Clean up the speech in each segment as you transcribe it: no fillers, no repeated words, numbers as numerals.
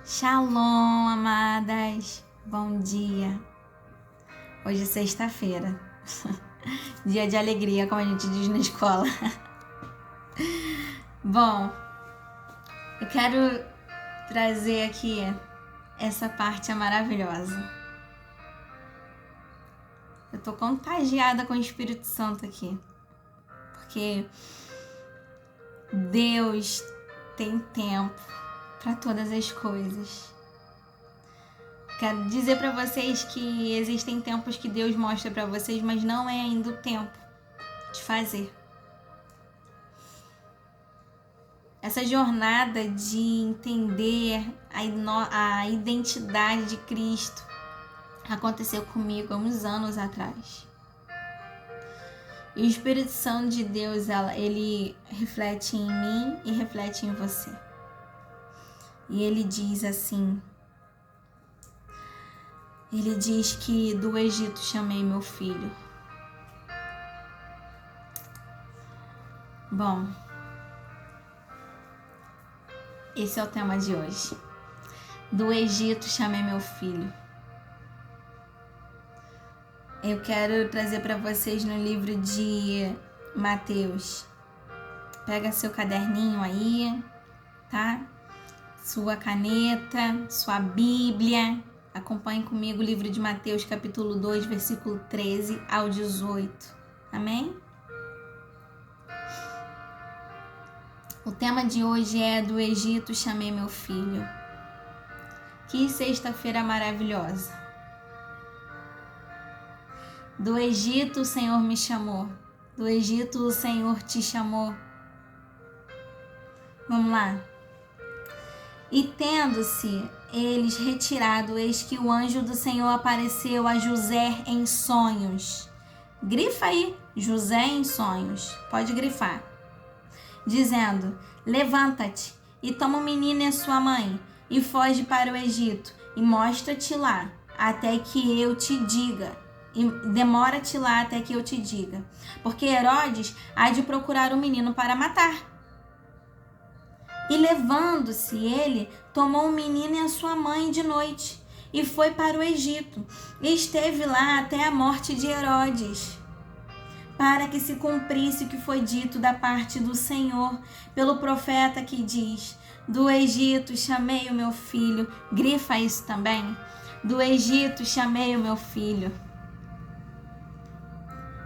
Shalom, amadas! Bom dia! Hoje é sexta-feira, dia de alegria, como a gente diz na escola. Bom, eu quero trazer aqui essa parte maravilhosa. Eu tô contagiada com o Espírito Santo aqui, porque Deus tem tempo para todas as coisas. Quero dizer para vocês que existem tempos que Deus mostra para vocês, mas não é ainda o tempo de fazer. Essa jornada de entender a identidade de Cristo aconteceu comigo há uns anos atrás. E o Espírito Santo de Deus, ele reflete em mim e reflete em você. E ele diz assim, ele diz que do Egito chamei meu filho. Bom, esse é o tema de hoje. Do Egito chamei meu filho. Eu quero trazer para vocês no livro de Mateus. Pega seu caderninho aí, tá? Sua caneta, sua Bíblia. Acompanhe comigo o livro de Mateus, capítulo 2, versículo 13 ao 18. Amém? O tema de hoje é do Egito chamei meu filho. Que sexta-feira maravilhosa. Do Egito o Senhor me chamou. Do Egito o Senhor te chamou. Vamos lá. E tendo-se eles retirado, eis que o anjo do Senhor apareceu a José em sonhos. Grifa aí, José em sonhos. Pode grifar. Dizendo, levanta-te e toma o menino e a sua mãe e foge para o Egito e mostra-te lá até que eu te diga. E demora-te lá até que eu te diga. Porque Herodes há de procurar o menino para matar. E levando-se ele, tomou o menino e a sua mãe de noite, e foi para o Egito, e esteve lá até a morte de Herodes, para que se cumprisse o que foi dito da parte do Senhor, pelo profeta que diz, do Egito chamei o meu filho. Grifa isso também. Do Egito chamei o meu filho.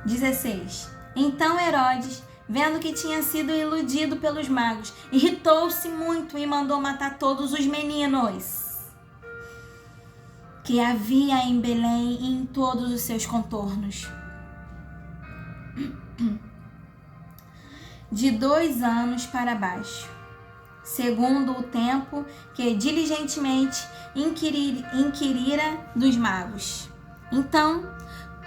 16. Então Herodes, vendo que tinha sido iludido pelos magos, irritou-se muito e mandou matar todos os meninos que havia em Belém e em todos os seus contornos. De 2 anos para baixo, segundo o tempo que diligentemente inquirira dos magos. Então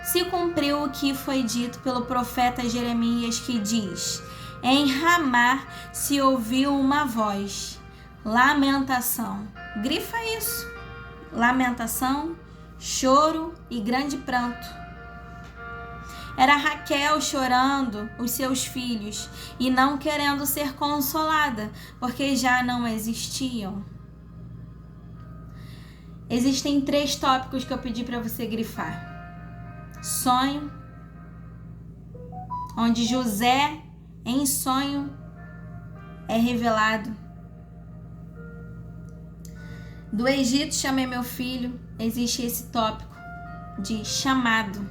se cumpriu o que foi dito pelo profeta Jeremias, que diz, em Ramá se ouviu uma voz, lamentação. Grifa isso. Lamentação, choro e grande pranto. Era Raquel chorando os seus filhos e não querendo ser consolada, porque já não existiam. Existem 3 tópicos que eu pedi para você grifar. Sonho, onde José em sonho é revelado. Do Egito chamei meu filho, existe esse tópico de chamado.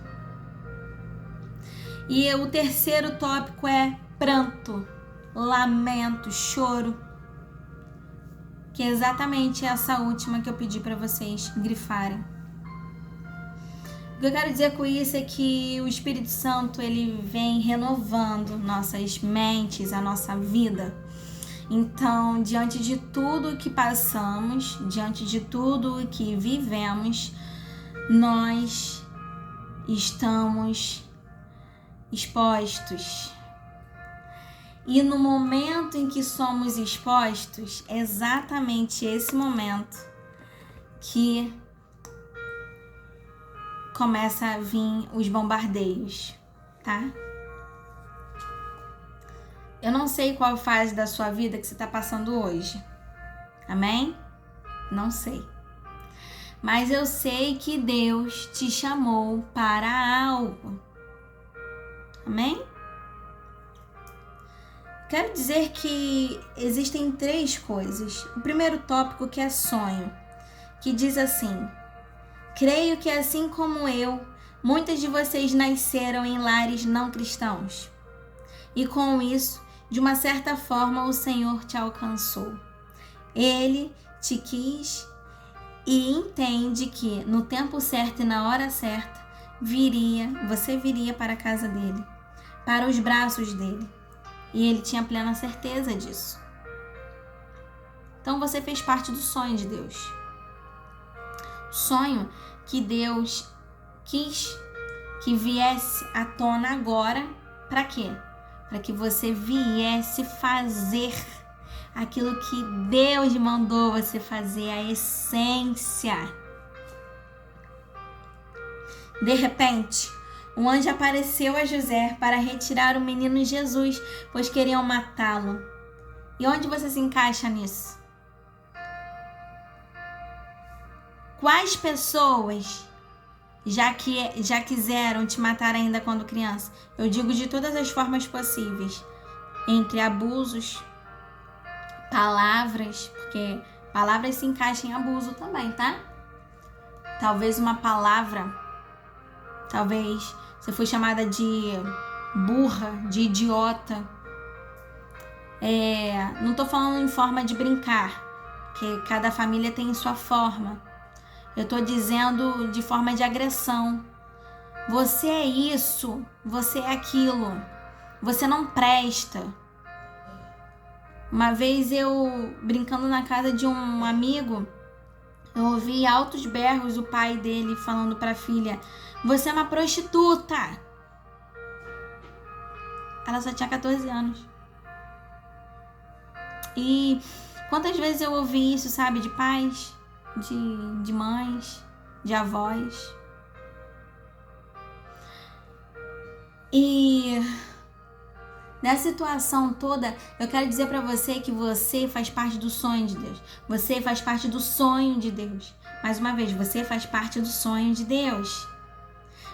E o terceiro tópico é pranto, lamento, choro, que é exatamente essa última que eu pedi para vocês grifarem. O que eu quero dizer com isso é que o Espírito Santo, ele vem renovando nossas mentes, a nossa vida. Então, diante de tudo que passamos, diante de tudo que vivemos, nós estamos expostos. E no momento em que somos expostos, é exatamente esse momento que começa a vir os bombardeios, tá? Eu não sei qual fase da sua vida que você está passando hoje, amém? Não sei. Mas eu sei que Deus te chamou para algo. Amém? Quero dizer que existem 3 coisas. O primeiro tópico, que é sonho, que diz assim: creio que assim como eu, muitas de vocês nasceram em lares não cristãos. E com isso, de uma certa forma, o Senhor te alcançou. Ele te quis e entende que no tempo certo e na hora certa, você viria para a casa dele, para os braços dele. E ele tinha plena certeza disso. Então você fez parte do sonho de Deus. O sonho que Deus quis que viesse à tona agora, para quê? Para que você viesse fazer aquilo que Deus mandou você fazer, a essência. De repente, um anjo apareceu a José para retirar o menino Jesus, pois queriam matá-lo. E onde você se encaixa nisso? Quais pessoas já quiseram te matar ainda quando criança? Eu digo de todas as formas possíveis. Entre abusos, palavras, porque palavras se encaixam em abuso também, tá? Talvez uma palavra, talvez você foi chamada de burra, de idiota. Não tô falando em forma de brincar, porque cada família tem sua forma. Eu tô dizendo de forma de agressão. Você é isso, você é aquilo, você não presta. Uma vez eu, brincando na casa de um amigo, eu ouvi altos berros o pai dele falando pra filha: você é uma prostituta. Ela só tinha 14 anos. E quantas vezes eu ouvi isso, sabe? De pais, de mães, de avós. E nessa situação toda, eu quero dizer pra você que você faz parte do sonho de Deus. Você faz parte do sonho de Deus. Mais uma vez, você faz parte do sonho de Deus.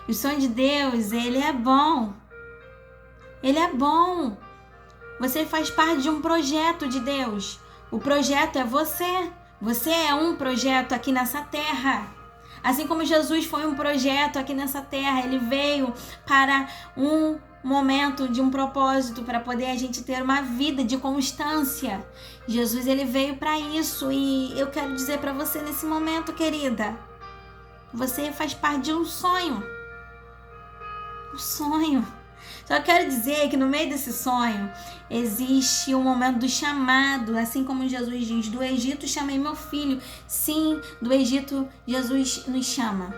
O sonho de Deus, ele é bom. Ele é bom. Você faz parte de um projeto de Deus. O projeto é você. Você é um projeto aqui nessa terra. Assim como Jesus foi um projeto aqui nessa terra, ele veio para um momento de um propósito, para poder a gente ter uma vida de constância. Jesus, ele veio para isso, e eu quero dizer para você nesse momento, querida, você faz parte de um sonho. Um sonho. Só quero dizer que no meio desse sonho existe um momento do chamado, assim como Jesus diz: do Egito chamei meu filho. Sim, do Egito Jesus nos chama.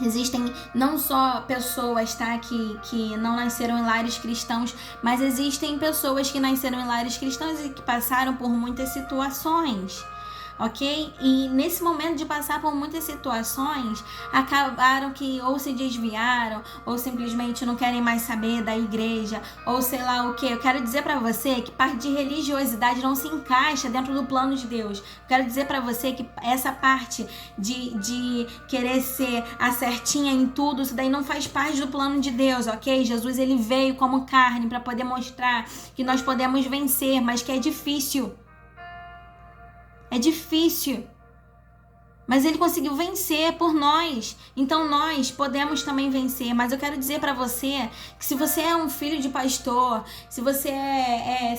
Existem não só pessoas, tá, que não nasceram em lares cristãos, mas existem pessoas que nasceram em lares cristãos e que passaram por muitas situações. Ok? E nesse momento de passar por muitas situações, acabaram que ou se desviaram, ou simplesmente não querem mais saber da igreja, ou sei lá o que. Eu quero dizer pra você que parte de religiosidade não se encaixa dentro do plano de Deus. Eu quero dizer pra você que essa parte de querer ser a certinha em tudo, isso daí não faz parte do plano de Deus, ok? Jesus, ele veio como carne pra poder mostrar que nós podemos vencer, mas que é difícil. É difícil, mas ele conseguiu vencer por nós, então nós podemos também vencer. Mas eu quero dizer pra você que se você é um filho de pastor, se você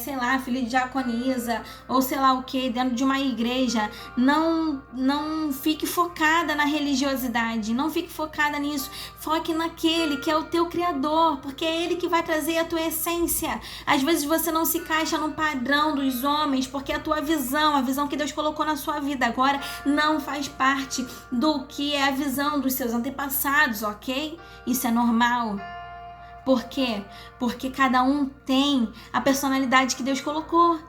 sei lá, filho de diaconisa, ou sei lá o que, dentro de uma igreja, não fique focada na religiosidade, não fique focada nisso. Foque naquele que é o teu Criador, porque é ele que vai trazer a tua essência. Às vezes você não se encaixa no padrão dos homens, porque a tua visão, a visão que Deus colocou na sua vida agora, não faz parte do que é a visão dos seus antepassados, ok? Isso é normal. Por quê? Porque cada um tem a personalidade que Deus colocou.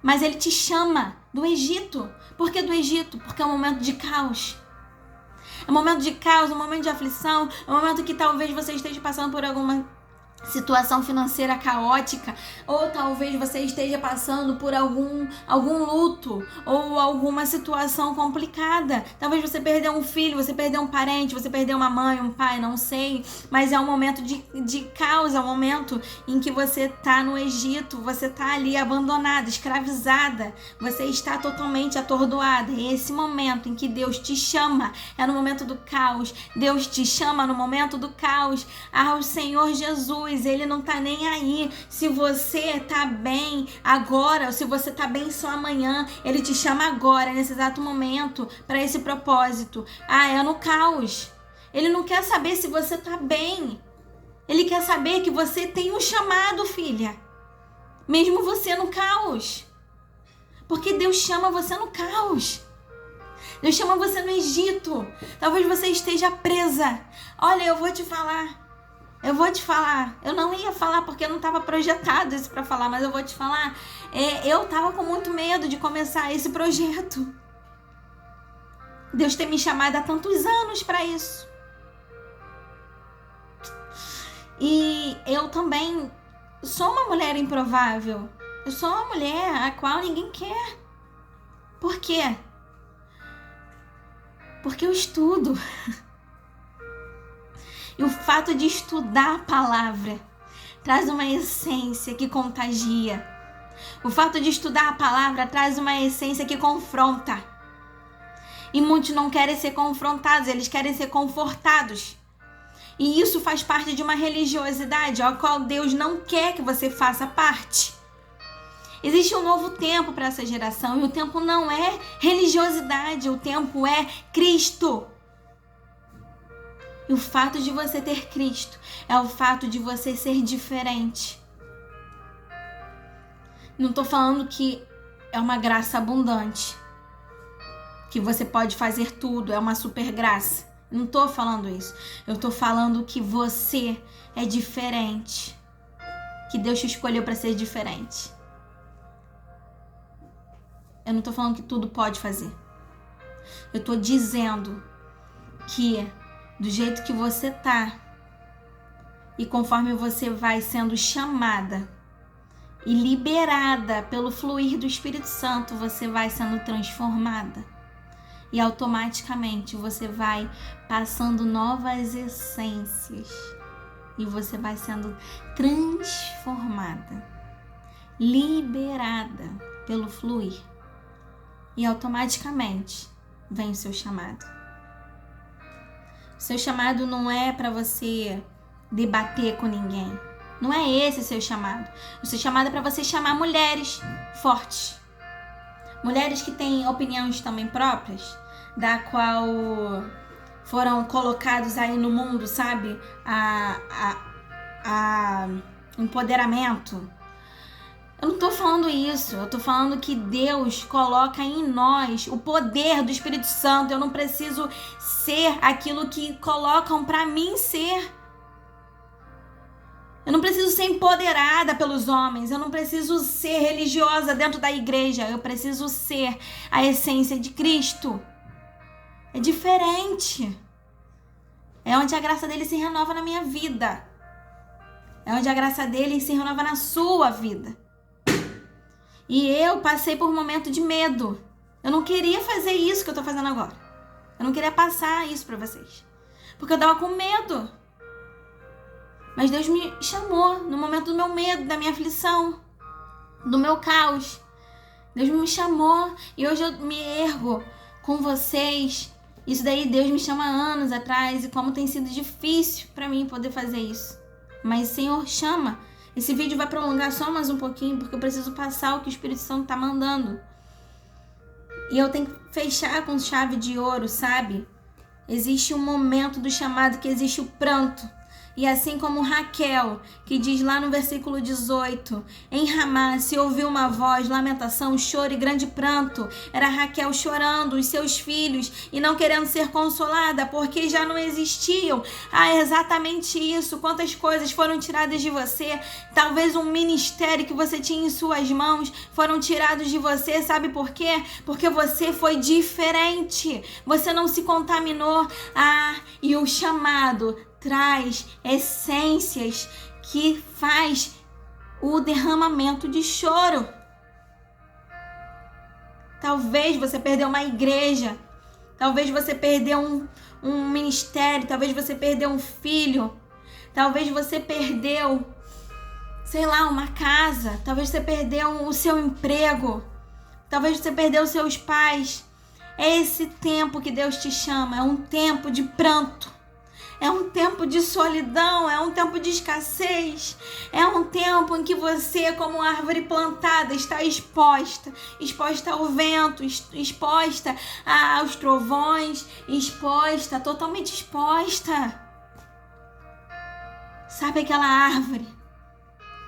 Mas ele te chama do Egito. Por que do Egito? Porque é um momento de caos. É um momento de caos, um momento de aflição, é um momento que talvez você esteja passando por alguma situação financeira caótica, ou talvez você esteja passando por algum luto ou alguma situação complicada. Talvez você perdeu um filho, você perdeu um parente, você perdeu uma mãe, um pai, não sei, mas é um momento de caos, é um momento em que você está no Egito, você está ali abandonada, escravizada, você está totalmente atordoada. É esse momento em que Deus te chama, é no momento do caos. Deus te chama no momento do caos. O Senhor Jesus, Ele não tá nem aí se você tá bem agora ou se você tá bem só amanhã. Ele te chama agora, nesse exato momento, para esse propósito. É no caos. Ele não quer saber se você tá bem. Ele quer saber que você tem um chamado, filha. Mesmo você no caos. Porque Deus chama você no caos. Deus chama você no Egito. Talvez você esteja presa. Olha, eu vou te falar. Eu não ia falar porque não estava projetado isso para falar, mas eu vou te falar. Eu estava com muito medo de começar esse projeto. Deus tem me chamado há tantos anos para isso. E eu também sou uma mulher improvável. Eu sou uma mulher a qual ninguém quer. Por quê? Porque eu estudo. E o fato de estudar a palavra traz uma essência que contagia. O fato de estudar a palavra traz uma essência que confronta. E muitos não querem ser confrontados, eles querem ser confortados. E isso faz parte de uma religiosidade a qual Deus não quer que você faça parte. Existe um novo tempo para essa geração e o tempo não é religiosidade, o tempo é Cristo. E o fato de você ter Cristo é o fato de você ser diferente. Não estou falando que é uma graça abundante, que você pode fazer tudo, é uma super graça. Não estou falando isso. Eu estou falando que você é diferente, que Deus te escolheu para ser diferente. Eu não estou falando que tudo pode fazer. Eu estou dizendo que do jeito que você tá e conforme você vai sendo chamada e liberada pelo fluir do Espírito Santo, você vai sendo transformada e automaticamente você vai passando novas essências e você vai sendo transformada, liberada pelo fluir e automaticamente vem o seu chamado. Seu chamado não é para você debater com ninguém. Não é esse o seu chamado. O seu chamado é para você chamar mulheres fortes. Mulheres que têm opiniões também próprias, da qual foram colocados aí no mundo, sabe? A empoderamento. Eu não tô falando isso, eu tô falando que Deus coloca em nós o poder do Espírito Santo. Eu não preciso ser aquilo que colocam pra mim ser. Eu não preciso ser empoderada pelos homens, eu não preciso ser religiosa dentro da igreja, eu preciso ser a essência de Cristo. É diferente. É onde a graça dele se renova na minha vida. É onde a graça dele se renova na sua vida. E eu passei por um momento de medo. Eu não queria fazer isso que eu tô fazendo agora. Eu não queria passar isso pra vocês. Porque eu tava com medo. Mas Deus me chamou no momento do meu medo, da minha aflição, do meu caos. Deus me chamou e hoje eu me ergo com vocês. Isso daí Deus me chama há anos atrás e como tem sido difícil pra mim poder fazer isso. Mas o Senhor chama. Esse vídeo vai prolongar só mais um pouquinho, porque eu preciso passar o que o Espírito Santo tá mandando. E eu tenho que fechar com chave de ouro, sabe? Existe um momento do chamado que existe o pranto. E assim como Raquel, que diz lá no versículo 18, em Ramá se ouviu uma voz, lamentação, choro e grande pranto. Era Raquel chorando, os seus filhos, e não querendo ser consolada, porque já não existiam. É exatamente isso. Quantas coisas foram tiradas de você. Talvez um ministério que você tinha em suas mãos foram tirados de você. Sabe por quê? Porque você foi diferente. Você não se contaminou. E o chamado traz essências que faz o derramamento de choro. Talvez você perdeu uma igreja, talvez você perdeu um ministério, talvez você perdeu um filho, talvez você perdeu, sei lá, uma casa, talvez você perdeu o seu emprego, talvez você perdeu os seus pais. É esse tempo que Deus te chama, é um tempo de pranto, é um tempo de solidão, é um tempo de escassez, é um tempo em que você, como árvore plantada, está exposta ao vento, exposta aos trovões, exposta, totalmente exposta. Sabe aquela árvore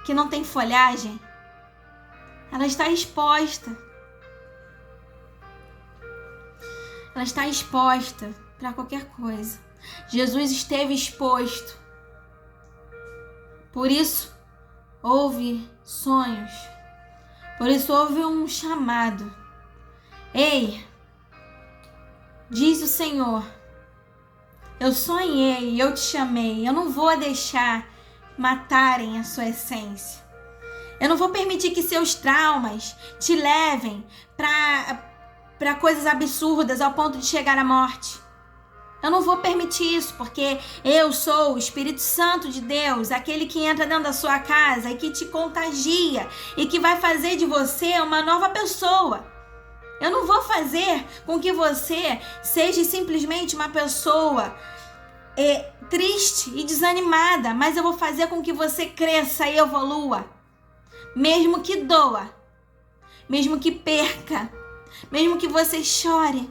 que não tem folhagem? Ela está exposta. Ela está exposta para qualquer coisa. Jesus esteve exposto. Por isso, houve sonhos. Por isso, houve um chamado. Ei, diz o Senhor, eu sonhei, eu te chamei. Eu não vou deixar matarem a sua essência. Eu não vou permitir que seus traumas te levem para coisas absurdas ao ponto de chegar à morte. Eu não vou permitir isso, porque eu sou o Espírito Santo de Deus, aquele que entra dentro da sua casa e que te contagia e que vai fazer de você uma nova pessoa. Eu não vou fazer com que você seja simplesmente uma pessoa triste e desanimada, mas eu vou fazer com que você cresça e evolua. Mesmo que doa, mesmo que perca, mesmo que você chore,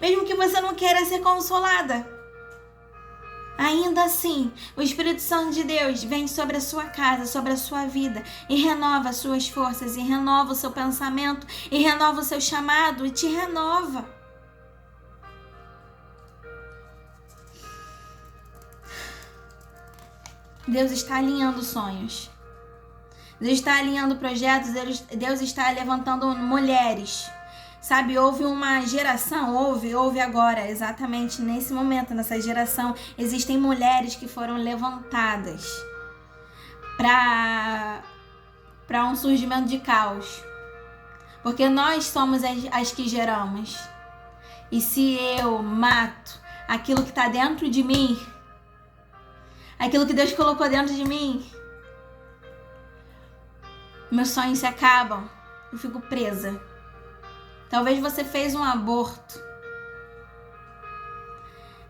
mesmo que você não queira ser consolada. Ainda assim, o Espírito Santo de Deus vem sobre a sua casa, sobre a sua vida e renova as suas forças, e renova o seu pensamento, e renova o seu chamado, e te renova. Deus está alinhando sonhos. Deus está alinhando projetos, Deus está levantando mulheres. Sabe, houve uma geração, houve agora, exatamente nesse momento, nessa geração, existem mulheres que foram levantadas para um surgimento de caos. Porque nós somos as que geramos. E se eu mato aquilo que está dentro de mim, aquilo que Deus colocou dentro de mim, meus sonhos se acabam, eu fico presa. Talvez você fez um aborto.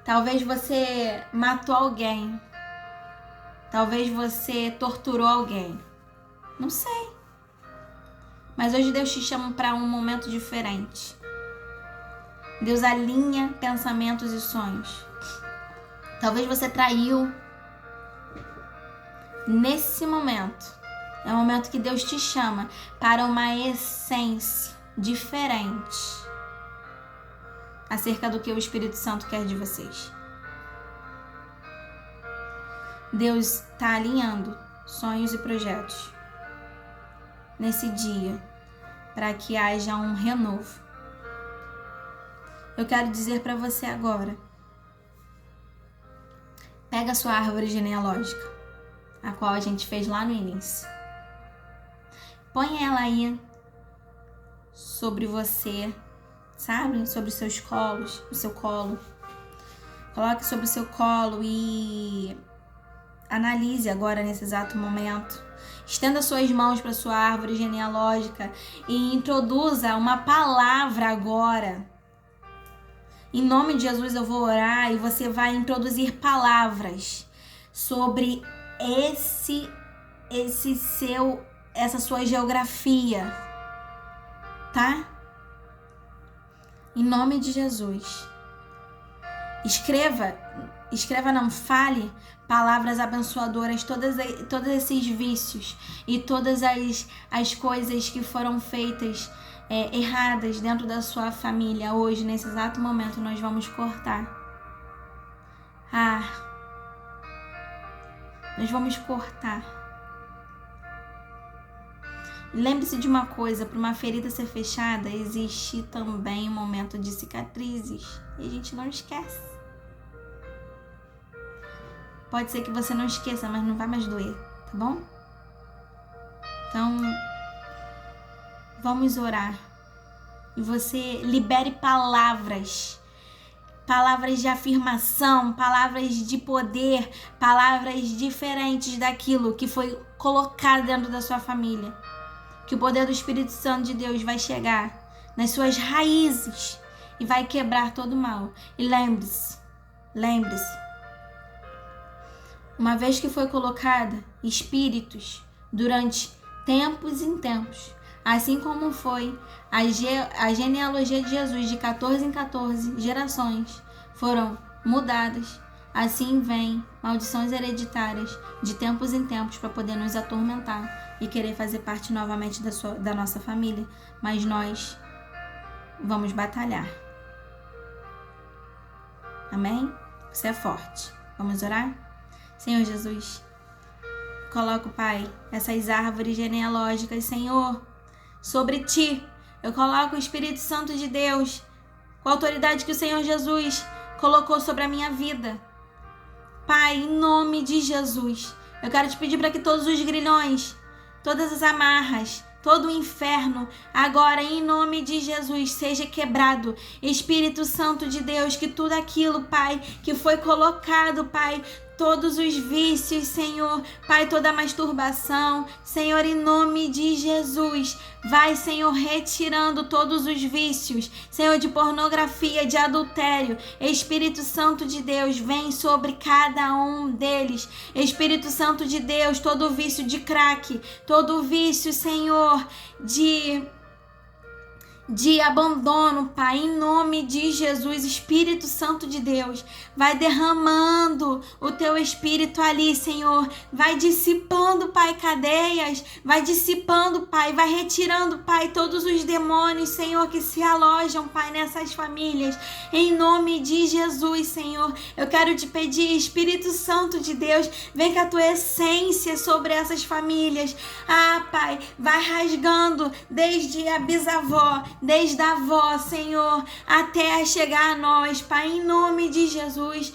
Talvez você matou alguém. Talvez você torturou alguém. Não sei. Mas hoje Deus te chama para um momento diferente. Deus alinha pensamentos e sonhos. Talvez você traiu. Nesse momento, é o momento que Deus te chama para uma essência diferente acerca do que o Espírito Santo quer de vocês. Deus está alinhando sonhos e projetos nesse dia para que haja um renovo. Eu quero dizer para você agora, pega a sua árvore genealógica, a qual a gente fez lá no início. Põe ela aí sobre você, sabe? Sobre os seus colos, o seu colo. Coloque sobre o seu colo e analise agora nesse exato momento. Estenda suas mãos para sua árvore genealógica e introduza uma palavra agora. Em nome de Jesus eu vou orar e você vai introduzir palavras sobre essa sua geografia, tá? Em nome de Jesus. Fale palavras abençoadoras, todos esses vícios e todas as coisas que foram feitas erradas dentro da sua família. Hoje, nesse exato momento, nós vamos cortar. Nós vamos cortar. Lembre-se de uma coisa, para uma ferida ser fechada, existe também um momento de cicatrizes. E a gente não esquece. Pode ser que você não esqueça, mas não vai mais doer. tá bom? Então, vamos orar. E você libere palavras de afirmação, palavras de poder, palavras diferentes daquilo que foi colocado dentro da sua família. Que o poder do Espírito Santo de Deus vai chegar nas suas raízes e vai quebrar todo o mal. E lembre-se, uma vez que foi colocada espíritos durante tempos em tempos, assim como foi a genealogia de Jesus, de 14 em 14 gerações, foram mudadas. Assim vem maldições hereditárias de tempos em tempos para poder nos atormentar e querer fazer parte novamente da nossa família. Mas nós vamos batalhar. Amém? Você é forte. Vamos orar? Senhor Jesus, coloco, Pai, essas árvores genealógicas, Senhor, sobre Ti. Eu coloco o Espírito Santo de Deus, com a autoridade que o Senhor Jesus colocou sobre a minha vida. Pai, em nome de Jesus, eu quero te pedir para que todos os grilhões, todas as amarras, todo o inferno, agora em nome de Jesus, seja quebrado. Espírito Santo de Deus, que tudo aquilo, Pai, que foi colocado, Pai, todos os vícios, Senhor, Pai, toda a masturbação, Senhor, em nome de Jesus, vai, Senhor, retirando todos os vícios, Senhor, de pornografia, de adultério. Espírito Santo de Deus, vem sobre cada um deles. Espírito Santo de Deus, todo vício de crack, todo vício, Senhor, de abandono, Pai, em nome de Jesus. Espírito Santo de Deus, vai derramando o Teu Espírito ali, Senhor, vai dissipando, Pai, cadeias, vai dissipando, Pai, vai retirando, Pai, todos os demônios, Senhor, que se alojam, Pai, nessas famílias, em nome de Jesus, Senhor. Eu quero te pedir, Espírito Santo de Deus, vem com a Tua essência sobre essas famílias. Pai, vai rasgando desde a bisavó, desde a avó, Senhor, até chegar a nós, Pai, em nome de Jesus.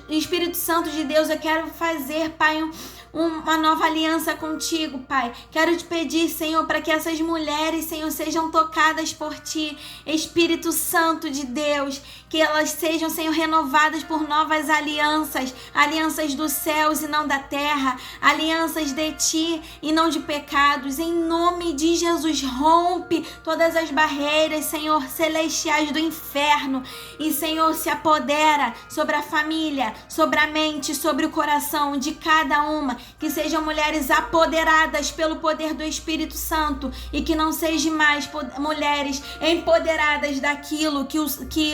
Espírito Santo de Deus, eu quero fazer, Pai, uma nova aliança contigo, Pai. Quero te pedir, Senhor, para que essas mulheres, Senhor, sejam tocadas por Ti. Espírito Santo de Deus, que elas sejam, Senhor, renovadas por novas alianças, alianças dos céus e não da terra, alianças de Ti e não de pecados. Em nome de Jesus, rompe todas as barreiras, Senhor, celestiais do inferno e, Senhor, se apodera sobre a família, sobre a mente, sobre o coração de cada uma. Que sejam mulheres apoderadas pelo poder do Espírito Santo e que não sejam mais mulheres empoderadas daquilo que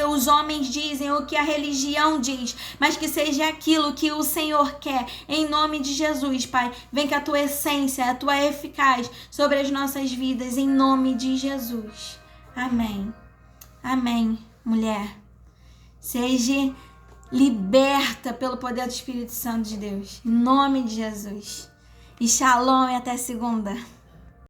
os homens dizem ou que a religião diz, mas que seja aquilo que o Senhor quer. Em nome de Jesus, Pai, vem com a Tua essência, a Tua eficaz sobre as nossas vidas, em nome de Jesus. Amém. Amém, mulher. Seja liberta pelo poder do Espírito Santo de Deus. Em nome de Jesus. E shalom e até segunda.